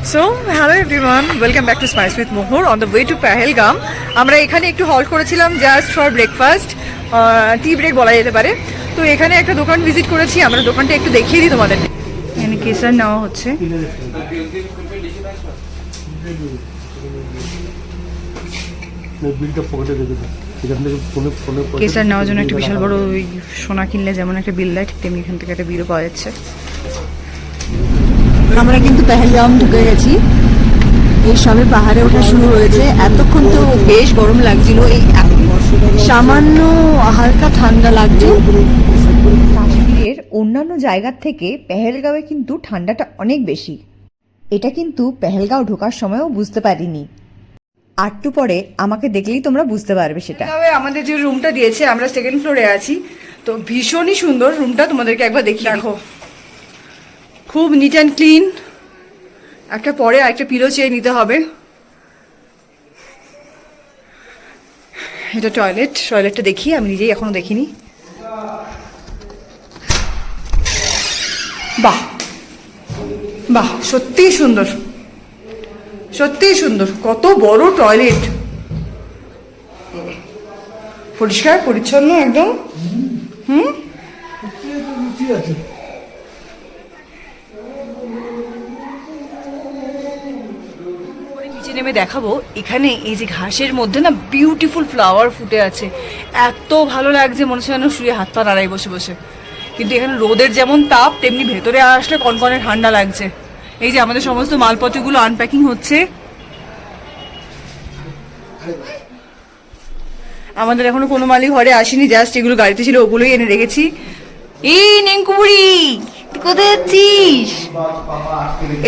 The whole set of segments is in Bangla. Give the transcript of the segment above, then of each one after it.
So, hello everyone, welcome back to Spice with Mohur on the way to Pahalgam. আমরা এখানে একটু হল্ট করেছিলাম just for breakfast, tea break বলা যেতে পারে। তো এখানে একটা দোকান ভিজিট করেছি, আমরা দোকানটা একটু দেখিয়ে দিই তোমাদের। এখানে কেসার নেওয়া হচ্ছে। কেসার নেওয়ার জন্য একটা বিশাল বড় ওই সোনা কিনলে যেমন একটা বিল দেয়, ঠিক তেমনি এখান থেকে একটা বিলও পাওয়া যাচ্ছে। আমরা কিন্তু পেহেলগাম ঢুকে গেছি, এই সবে পাহাড়ে ওঠা শুরু হয়েছে। এতক্ষণ তো বেশ গরম লাগছিল, এই সামান্য হালকা ঠান্ডা লাগছে। কাশ্মীরের অন্যান্য জায়গার থেকে পেহেলগাঁওয়ে কিন্তু ঠান্ডাটা অনেক বেশি। এটা কিন্তু পেহেলগাঁও ঢোকার সময়ও বুঝতে পারিনি, একটু পরে আমাকে দেখলেই তোমরা বুঝতে পারবে সেটা। আমাদের যে রুমটা দিয়েছে, আমরা সেকেন্ড ফ্লোরে আছি, তো ভীষণই সুন্দর রুমটা, তোমাদেরকে একবার দেখিয়ে দেখো। খুব নিট অ্যান্ড ক্লিন। একটা পরে একটা পিলো চেয়ে নিতে হবে। এটা টয়লেটটা দেখি, আমি নিজেই এখনো দেখিনি। বাহ বাহ, সত্যিই সুন্দর, সত্যিই সুন্দর। কত বড় টয়লেট, পরিষ্কার পরিচ্ছন্ন একদম। নেমে দেখাবো। এখানে এই যে ঘাসের মধ্যে না বিউটিফুল ফ্লাওয়ার ফুটে আছে, এত ভালো লাগছে, মনে হচ্ছে যেন শুয়ে হাত পা নাড়াই বসে বসে। কিন্তু এখানে রোদের যেমন তাপ, তেমনি ভেতরে আসলে কনকনে ঠান্ডা লাগছে। এই যে আমাদের সমস্ত মালপত্রগুলো আনপ্যাকিং হচ্ছে। আমাদের এখনো কোনো মালিক ঘরে আসেনি, জাস্ট এগুলো গাড়িতে ছিল, ওগুলোই এনে রেখেছি। এই নেংকুবুড়ি, কোথায় যাচ্ছিস?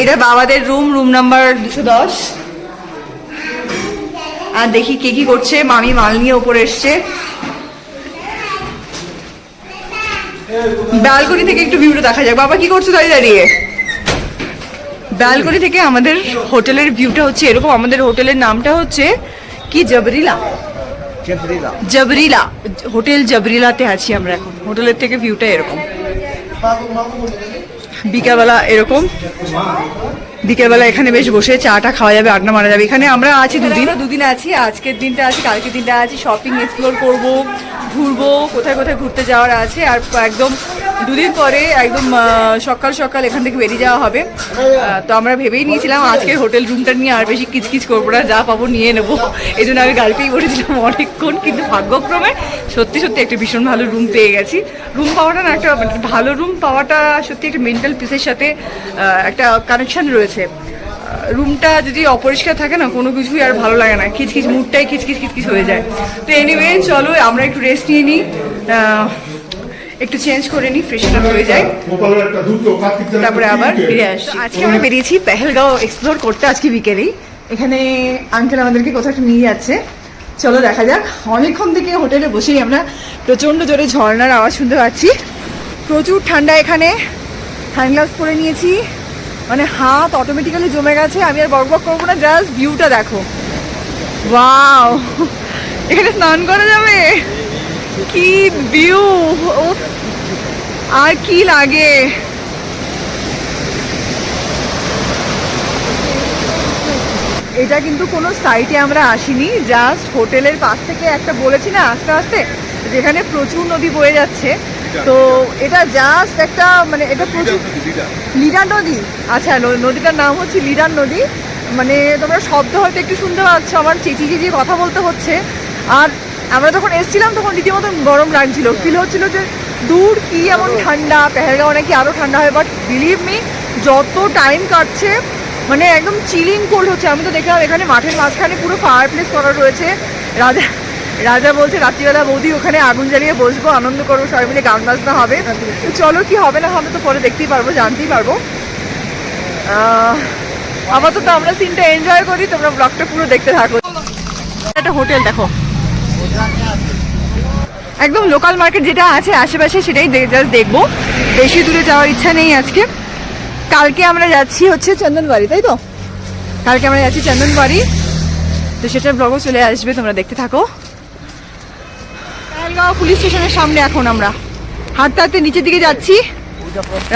এটা বাবাদের রুম নাম্বার 210। আর দেখি কে কি করছে। মামি মাল নিয়ে ওপরে এসছে। ব্যালকনি থেকে একটু ভিউটা দেখা যাক। বাবা কি করছো দাঁড়িয়ে দাঁড়িয়ে? ব্যালকনি থেকে আমাদের হোটেলের ভিউটা হচ্ছে এরকম। আমাদের হোটেলের নামটা হচ্ছে কি, জবরিলা হোটেল জবরিলাতে আছি আমরা এখন। হোটেলের থেকে ভিউটা এরকম। বিকালবেলা এরকম, বিকেলবেলা এখানে বেশ বসে চাটা খাওয়া যাবে, আড্ডা মারা যাবে। এখানে আমরা আছি দুদিন আছি। আজকের দিনটা আছি, কালকের দিনটা আছি। শপিং এক্সপ্লোর করবো, ঘুরবো, কোথায় কোথায় ঘুরতে যাওয়ার আছে। আর একদম দুদিন পরে একদম সকাল এখান থেকে বেরিয়ে যাওয়া হবে। তো আমরা ভেবেই নিয়েছিলাম আজকের হোটেল রুমটা নিয়ে আর বেশি কিচকিচ করবো না, যা পাবো নিয়ে নেবো। এই জন্য আমি গাড়িতেই বসেছিলাম অনেকক্ষণ। কিন্তু ভাগ্যক্রমে সত্যি একটা ভীষণ ভালো রুম পেয়ে গেছি। রুম পাওয়াটা না, একটা ভালো রুম পাওয়াটা সত্যি একটা মেন্টাল পিসের সাথে একটা কানেকশন রয়েছে। রুমটা যদি অপরিষ্কার থাকে না, কোনো কিছুই আর ভালো লাগে না, খিচখিচ, মুডটাই খিচখিচ হয়ে যায়। তো এনিওয়ে চলো আমরা একটু রেস্ট নিয়ে নিই, একটু চেঞ্জ করে নিই, ফ্রেশ আপ হয়ে যায়, তারপরে আবার ফিরে আসি। আজকে আমরা বেরিয়েছি পেহেলগাঁও এক্সপ্লোর করতে আজকে বিকেলেই। এখানে আঙ্কেল আমাদেরকে কোথাও একটা নিয়ে যাচ্ছে, চলো দেখা যাক। অনেকক্ষণ থেকে হোটেলে বসেই আমরা প্রচণ্ড জোরে ঝর্ণার আওয়াজ শুনতে পাচ্ছি। প্রচুর ঠান্ডা এখানে। হ্যান্ড গ্লাভস পরে নিয়েছি, মানে হাত অটোমেটিক্যালি জমে গেছে। আমি আর বকবক করবো না, জাস্ট ভিউটা দেখো। ওয়াও, এখানে স্নান করা যাবে, কি ভিউ, আর কি লাগে। এটা কিন্তু কোনো সাইটে আমরা আসিনি, জাস্ট হোটেলের পাশ থেকে একটা বলেছি না আস্তে আস্তে, যেখানে প্রচুর নদী বয়ে যাচ্ছে। তো এটা জাস্ট একটা, মানে এটা প্রচুর লিডার নদী। আচ্ছা, নদীটার নাম হচ্ছে লিডার নদী। মানে তোমরা শব্দ হয়তো একটু শুনতে পাচ্ছ, আমার চেঁচিয়ে কথা বলতে হচ্ছে। আর আমরা যখন এসেছিলাম তখন রীতিমতো গরম লাগছিল, ফিল হচ্ছিল যে দূর কি এমন ঠান্ডা, পেহেলগাঁও নাকি আরও ঠান্ডা হয়। বাট বিলিভ মি, যত টাইম কাটছে মানে একদম চিলিং কোল্ড হচ্ছে। আমি তো দেখলাম এখানে মাঠের মাঝখানে পুরো ফায়ার প্লেস করা রয়েছে। রাজা বলছে রাত্রিবেলা বৌদি ওখানে আগুন জ্বালিয়ে বসবো, আনন্দ করবো, সবাই মিলে গান বাজনা হবে। চলো কি হবে না হবে তো পরে দেখতেই পারবো, জানতেই পারবো। আপাতত আমরা সিনটা এনজয় করি, তোমরা ব্লগটা পুরো দেখতে থাকো। একটা হোটেল দেখো, একদম লোকাল মার্কেট যেটা আছে আশেপাশে সেটাই জাস্ট দেখবো, বেশি দূরে যাওয়ার ইচ্ছা নেই আজকে। কালকে আমরা যাচ্ছি হচ্ছে চন্দনবাড়ি, তাই তো? কালকে আমরা যাচ্ছি চন্দনবাড়ি, তো সেটার ব্লগও চলে আসবে, তোমরা দেখতে থাকো। পেহেলগাঁও পুলিশ স্টেশনের সামনে এখন আমরা হাঁটতে হাঁটতে নিচের দিকে যাচ্ছি।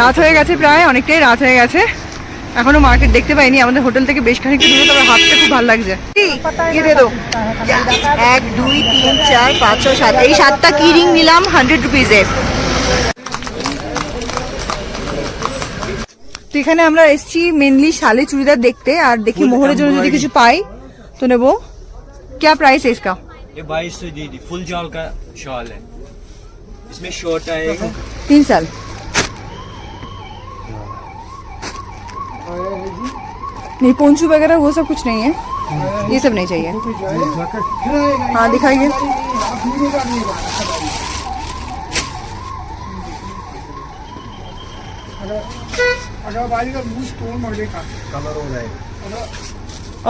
রাত হয়ে গেছে, প্রায় অনেকটাই রাত হয়ে গেছে। এখনো মার্কেট দেখতে পাইনি, আমাদের হোটেল থেকে বেশ খানিকটা দূরে, তবে হাঁটতে খুব ভালো লাগছে। কি দিয়ে দাও? 1 2 3 4 5 6 7, এই 7টা কি রিং নিলাম 100 রুপিজে। তো এখানে আমরা এসেছি মেনলি শালে চুড়িদার দেখতে, আর দেখি মোহরের জন্য যদি কিছু পাই তো নেবো। क्या प्राइस है इसका? ये 2200 दीदी, फुल जॉल का शॉल है, इसमें शॉर्ट आएगा। 3 साल। नहीं पोंचू वगैरह वो सब कुछ नहीं है, ये सब नहीं चाहिए। हाँ दिखाइए।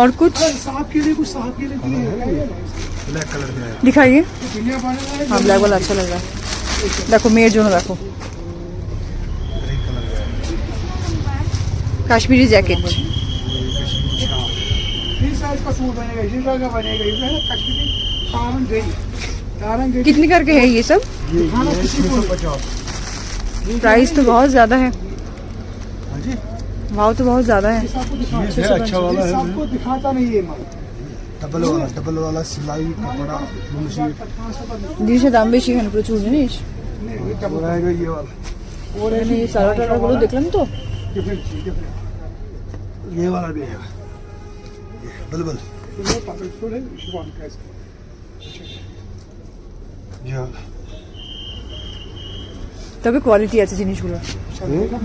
और कुछ साहब के लिए, कुछ साहब के लिए ब्लैक कलर में दिखाइए। हाँ ब्लैक वाला अच्छा लग रहा है। देखो मेयर जो देखो, काश्मीरी जैकेट। इस साइज का सूट बनेगा, इसी साइज का बनेगा, ये है ना कश्मीरी सारंग गई, सारंग गई। कितने करके है ये सब? खाना किसी को 50। प्राइस तो बहुत ज्यादा है, हाँ जी, भाव तो बहुत ज्यादा है। अच्छा वाला है, सबको दिखाता नहीं ये माल। डबल वाला सिलाई कपड़ा मुंशी জিনিসের দাম বেশি এখানে প্রচুর, জানিস? नहीं, डबल आएगा ये वाला। और এখানে এই সালোয়ার টালোয়ারগুলো দেখলাম তো। डिफरेंट चीज, डिफरेंट। ये वाला भी है बलबल, ये पाकिस्तान है, शिफॉन का इसका। ये वाला তবে কোয়ালিটি আছে জিনিসগুলো,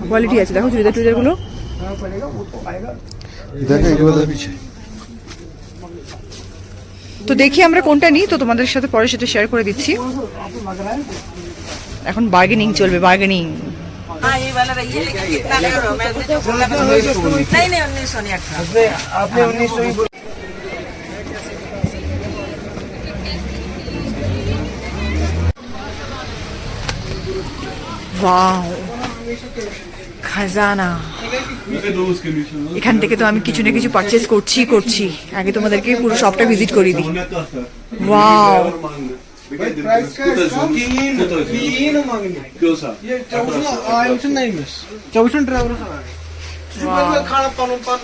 কোয়ালিটি আছে। দেখো চুড়িদার টুড়িদারগুলো। हाँ पड़ेगा, वो तो आएगा। देखो ये वाला भी है। তো দেখি আমরা কোনটা নিই, তো তোমাদের সাথে পরে সেটা শেয়ার করে দিচ্ছি। आपको लग रहा है এখন বার্গেনিং চলবে, বার্গেনিং। हाँ ये वाला रही है, लेकिन कितना करो? मैं तो जो बोला नहीं नहीं 1900 नहीं अठारह। आपने 1900 ही ওয়াও খাজানা। এখান থেকে তো আমি কিছু না কিছু পারচেজ করছি। আগে তোমাদেরকে পুরো শপটা ভিজিট করে দিই। ওয়াও प्राइस का तीन मांगनी ये 24 नहीं मिस 24 ड्राइवर खाना पानो पान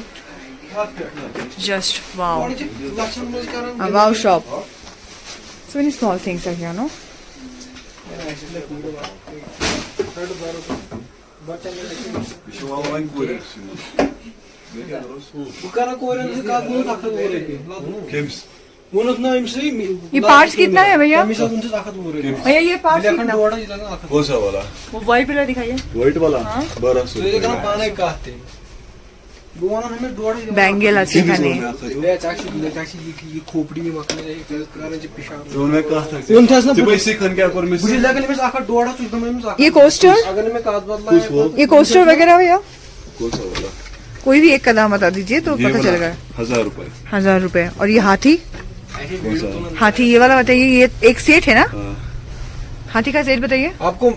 জাস্ট ওয়াও, लक्षण में कारण wow shop. So many small things are here, no? बुकारा कोयरन से का bunu takat बोलेके bunu ना इमसे ये पार्ट्स कितना है भैया? मिसा उनसे ताकत बोलेके भैया ये पार्ट्स लेकिन कितना? डोड़ा जिला ताकत कौन सा वाला? वो वाइट वाला दिखाइए। व्हाइट वाला हाँ। 1200 तो ये कहना पाने कहते बुआना हमें डोड़ा ব্যাঙ্গেল আছে এখানে। ये चाची ये खोपड़ी में मखने जाए कारण जे पेशाब तो मैं कहा था उन था ना जब ऐसे खन क्या कर बुझी मिस लगन में आखा डोड़ा चुद में ये कोस्टर, अगर मैं काज बदला कुछ वो ये कोस्टर वगैरह भैया कौन सा वाला? कोई भी एक का दाम बता दीजिए तो ये पता वाला चलेगा। 1000 रुपए। 1000 रुपए। और ये हाथी, कौन सा? हाथी ये वाला बताइए, ये एक सेट है ना? हाँ। हाथी का सेट बताइए। आपको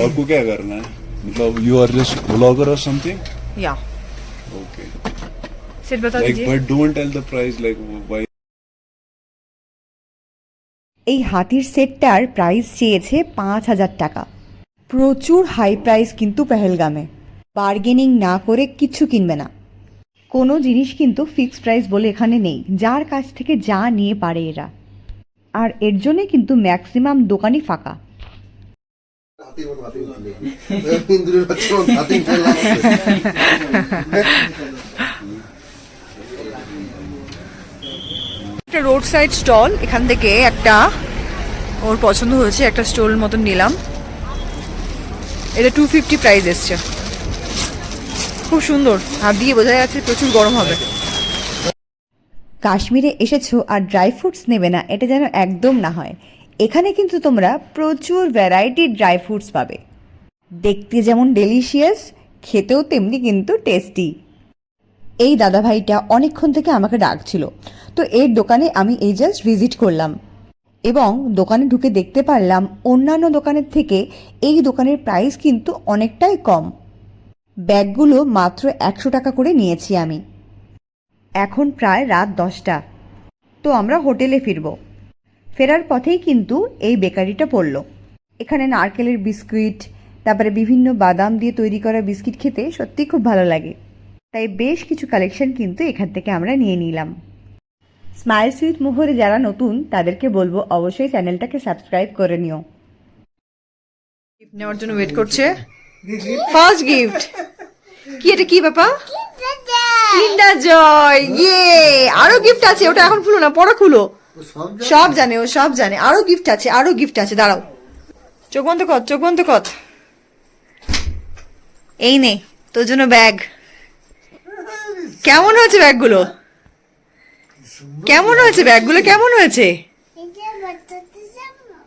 आपको क्या करना है? मतलब यू आर जस्ट ब्लॉगर और समथिंग? या ओके सेट बता लाइक दीजिए। But don't tell the price like why. এই হাতির সেটটার প্রাইস চেয়েছে 5000 টাকা। প্রচুর হাই প্রাইস কিন্তু পেহেলগামে, বার্গেনিং না করে কিচ্ছু কিনবে না। কোনো জিনিস কিন্তু ফিক্সড প্রাইস বলে এখানে নেই, যার কাছ থেকে যা নিয়ে পারে এরা। আর এর জন্যে কিন্তু ম্যাক্সিমাম দোকানই ফাঁকা। একটা রোড সাইড স্টল, এখান থেকে একটা ওর পছন্দ হয়েছে, একটা স্টল মতন নিলাম। এটা 250 প্রাইস এসছে, খুব সুন্দর। হাত দিয়ে বোঝা যাচ্ছে প্রচুর গরম হবে। কাশ্মীরে এসেছো আর ড্রাই ফ্রুটস নেবে না, এটা যেন একদম না হয়। এখানে কিন্তু তোমরা প্রচুর ভ্যারাইটির ড্রাই ফ্রুটস পাবে, দেখতে যেমন ডেলিশিয়াস, খেতেও তেমনি কিন্তু টেস্টি। এই দাদাভাইটা অনেকক্ষণ থেকে আমাকে ডাকছিল, তো এর দোকানে আমি এই জাস্ট ভিজিট করলাম এবং দোকানে ঢুকে দেখতে পারলাম অন্যান্য দোকানের থেকে এই দোকানের প্রাইস কিন্তু অনেকটাই কম। ব্যাগগুলো মাত্র 100 টাকা করে নিয়েছি আমি। এখন প্রায় রাত 10টা, তো আমরা হোটেলে ফিরব। ফেরার পথেই কিন্তু এই বেকারিটা পড়ল। এখানে নারকেলের বিস্কুট, তারপরে বিভিন্ন বাদাম দিয়ে তৈরি করা বিস্কিট খেতে সত্যিই খুব ভালো লাগে। তাই বেশ কিছু কালেকশন কিন্তু এখান থেকে আমরা নিয়ে নিলাম। স্মাইলস উইথ মোহরে যারা নতুন তাদেরকে বলবো অবশ্যই চ্যানেলটাকে সাবস্ক্রাইব করে নিও। গিফট নেওয়ার জন্য ওয়েট করছে। ফার্স্ট গিফট কি, এটা কি বাবা? কিন্ডার জয়। ইয়ে, আরো গিফট আছে, ওটা এখন খুলো না, পরে খুলো। সব জানে ও, সব জানে। আরো গিফট আছে, আরো গিফট আছে, দাঁড়াও। চোখ বন্ধ কর, চোখ বন্ধ কর। এই নে তোর জন্য ব্যাগ। কেমন হয়েছে ব্যাগগুলো? কেমন হয়েছে ব্যাগগুলো? কেমন হয়েছে?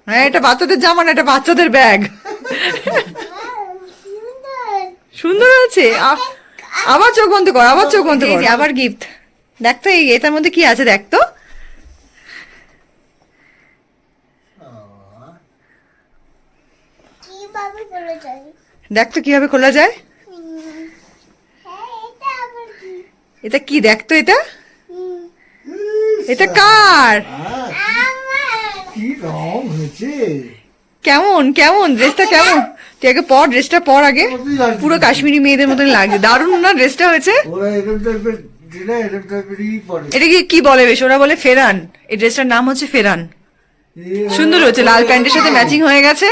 হ্যাঁ, এটা বাচ্চাদের জামা না, এটা বাচ্চাদের ব্যাগ। সুন্দর হয়েছে। আবার চোখ বন্ধ কর, আবার চোখ বন্ধ কর। আবার গিফট দেখ তো, এটার মধ্যে কি আছে দেখ তো। দেখ তো কিভাবে খোলা যায়। এটা কি দেখ তো, এটা এটা কার? কি রং হয়েছে! কেমন কেমন ড্রেসটা কেমন? তুই আগে পর, ড্রেসটা পর আগে। পুরো কাশ্মীরি মেয়েদের মতন লাগছে, দারুণ না ড্রেসটা হয়েছে। ওরা এরকম টাইপের দিলে এরকম টাইপেরই পরে। এটা কি বলে বেশ? ওরা বলে ফেরান। এই ড্রেসটার নাম হচ্ছে ফেরান। সুন্দর হয়েছে, লাল প্যান্টের সাথে ম্যাচিং হয়ে গেছে।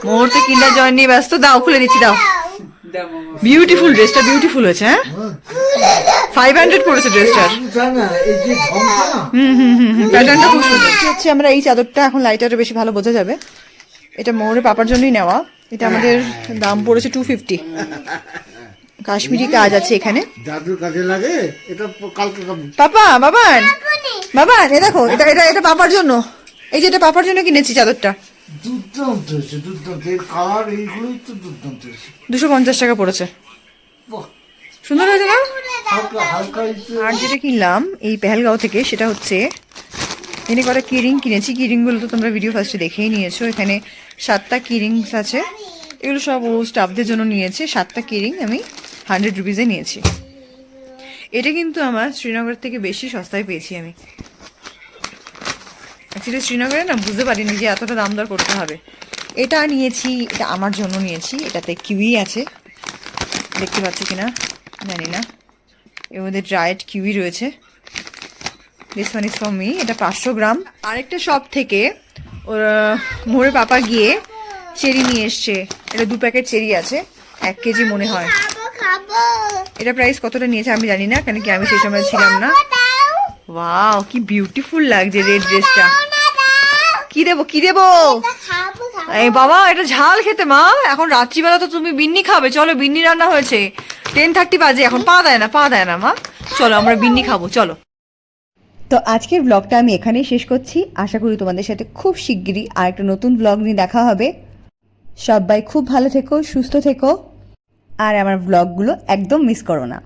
মুহূর্তে কিন্ডার জয় নিয়ে ব্যস্ত। দাও, খুলে দিচ্ছি, দাও। বিউটিফুল, ড্রেসটা বিউটিফুল হয়েছে। হ্যাঁ, 500 পড়েছে ড্রেসটার। জানা এই যে ঝমকা না, প্যাটার্নটা খুব সুন্দর হচ্ছে। আমরা এই চাদরটা এখন লাইটারে বেশি ভালো বোঝা যাবে। এটা মোহরে পাপার জন্যই নেওয়া। এটা আমাদের দাম পড়েছে 250। কাশ্মীরি কাজ আছে এখানে। জাদুর কাজে লাগে এটা। কালকে পাপা, বাবান, বাবান, এ দেখো, এটা এটা এটা পাপার জন্য। এই যে এটা পাপার জন্য কিনেছি চাদরটা। দুর্দান্ত হয়েছে, দুর্দান্ত। এর কালার এইগুলোই তো দুর্দান্ত হয়েছে। 250 টাকা পড়েছে। বাহ, সুন্দর হয়েছে না? হালকা হালকা একটু। আর যেটা কিনলাম এই পেহেলগাঁও থেকে, সেটা হচ্ছে এখানে কটা কিরিং কিনেছি। কিরিংগুলো তো তোমরা ভিডিও ফার্স্টে দেখেই নিয়েছো। এখানে 7টা কিরিংস আছে। এগুলো সব ও স্টাফদের জন্য নিয়েছে। 7টা কিরিং আমি 100 রুপিজে নিয়েছি। এটা কিন্তু আমার শ্রীনগর থেকে বেশি সস্তায় পেয়েছি আমি। অ্যাকচুয়ালি শ্রীনগরে না বুঝতে পারিনি যে এতটা দাম দর করতে হবে। এটা নিয়েছি, এটা আমার জন্য নিয়েছি। এটাতে কিউই আছে, দেখতে পাচ্ছি কিনা জানি না। এর মধ্যে ড্রাইড কিউই রয়েছে। This one is for me. এটা 500 গ্রাম। আরেকটা শপ থেকে ওরা মোরে পাপা গিয়ে চেরি নিয়ে এসছে। এটা 2 প্যাকেট চেরি আছে, 1 কেজি মনে হয়। এটা প্রাইস কতটা নিয়েছে আমি জানি না, কেন কি আমি সেই সময় ছিলাম না। ওয়াও, কি বিউটিফুল লাগছে রেড ড্রেসটা। কি দেবো, কি দেবো? এই বাবা, এটা ঝাল খেতে মা। এখন রাত্রিবেলা তো তুমি বিন্নি খাবে। চলো, বিন্নি রান্না হয়েছে। 10:30 বাজে এখন। পা দেয় না, পা দেয় না মা। চলো আমরা বিন্নি খাবো, চলো। তো আজকের ব্লগটা আমি এখানেই শেষ করছি। আশা করি তোমাদের সাথে খুব শিগগিরই আর একটা নতুন ব্লগ নিয়ে দেখা হবে। সবাই খুব ভালো থেকো, সুস্থ থেকো, আর আমার ব্লগগুলো একদম মিস করো না।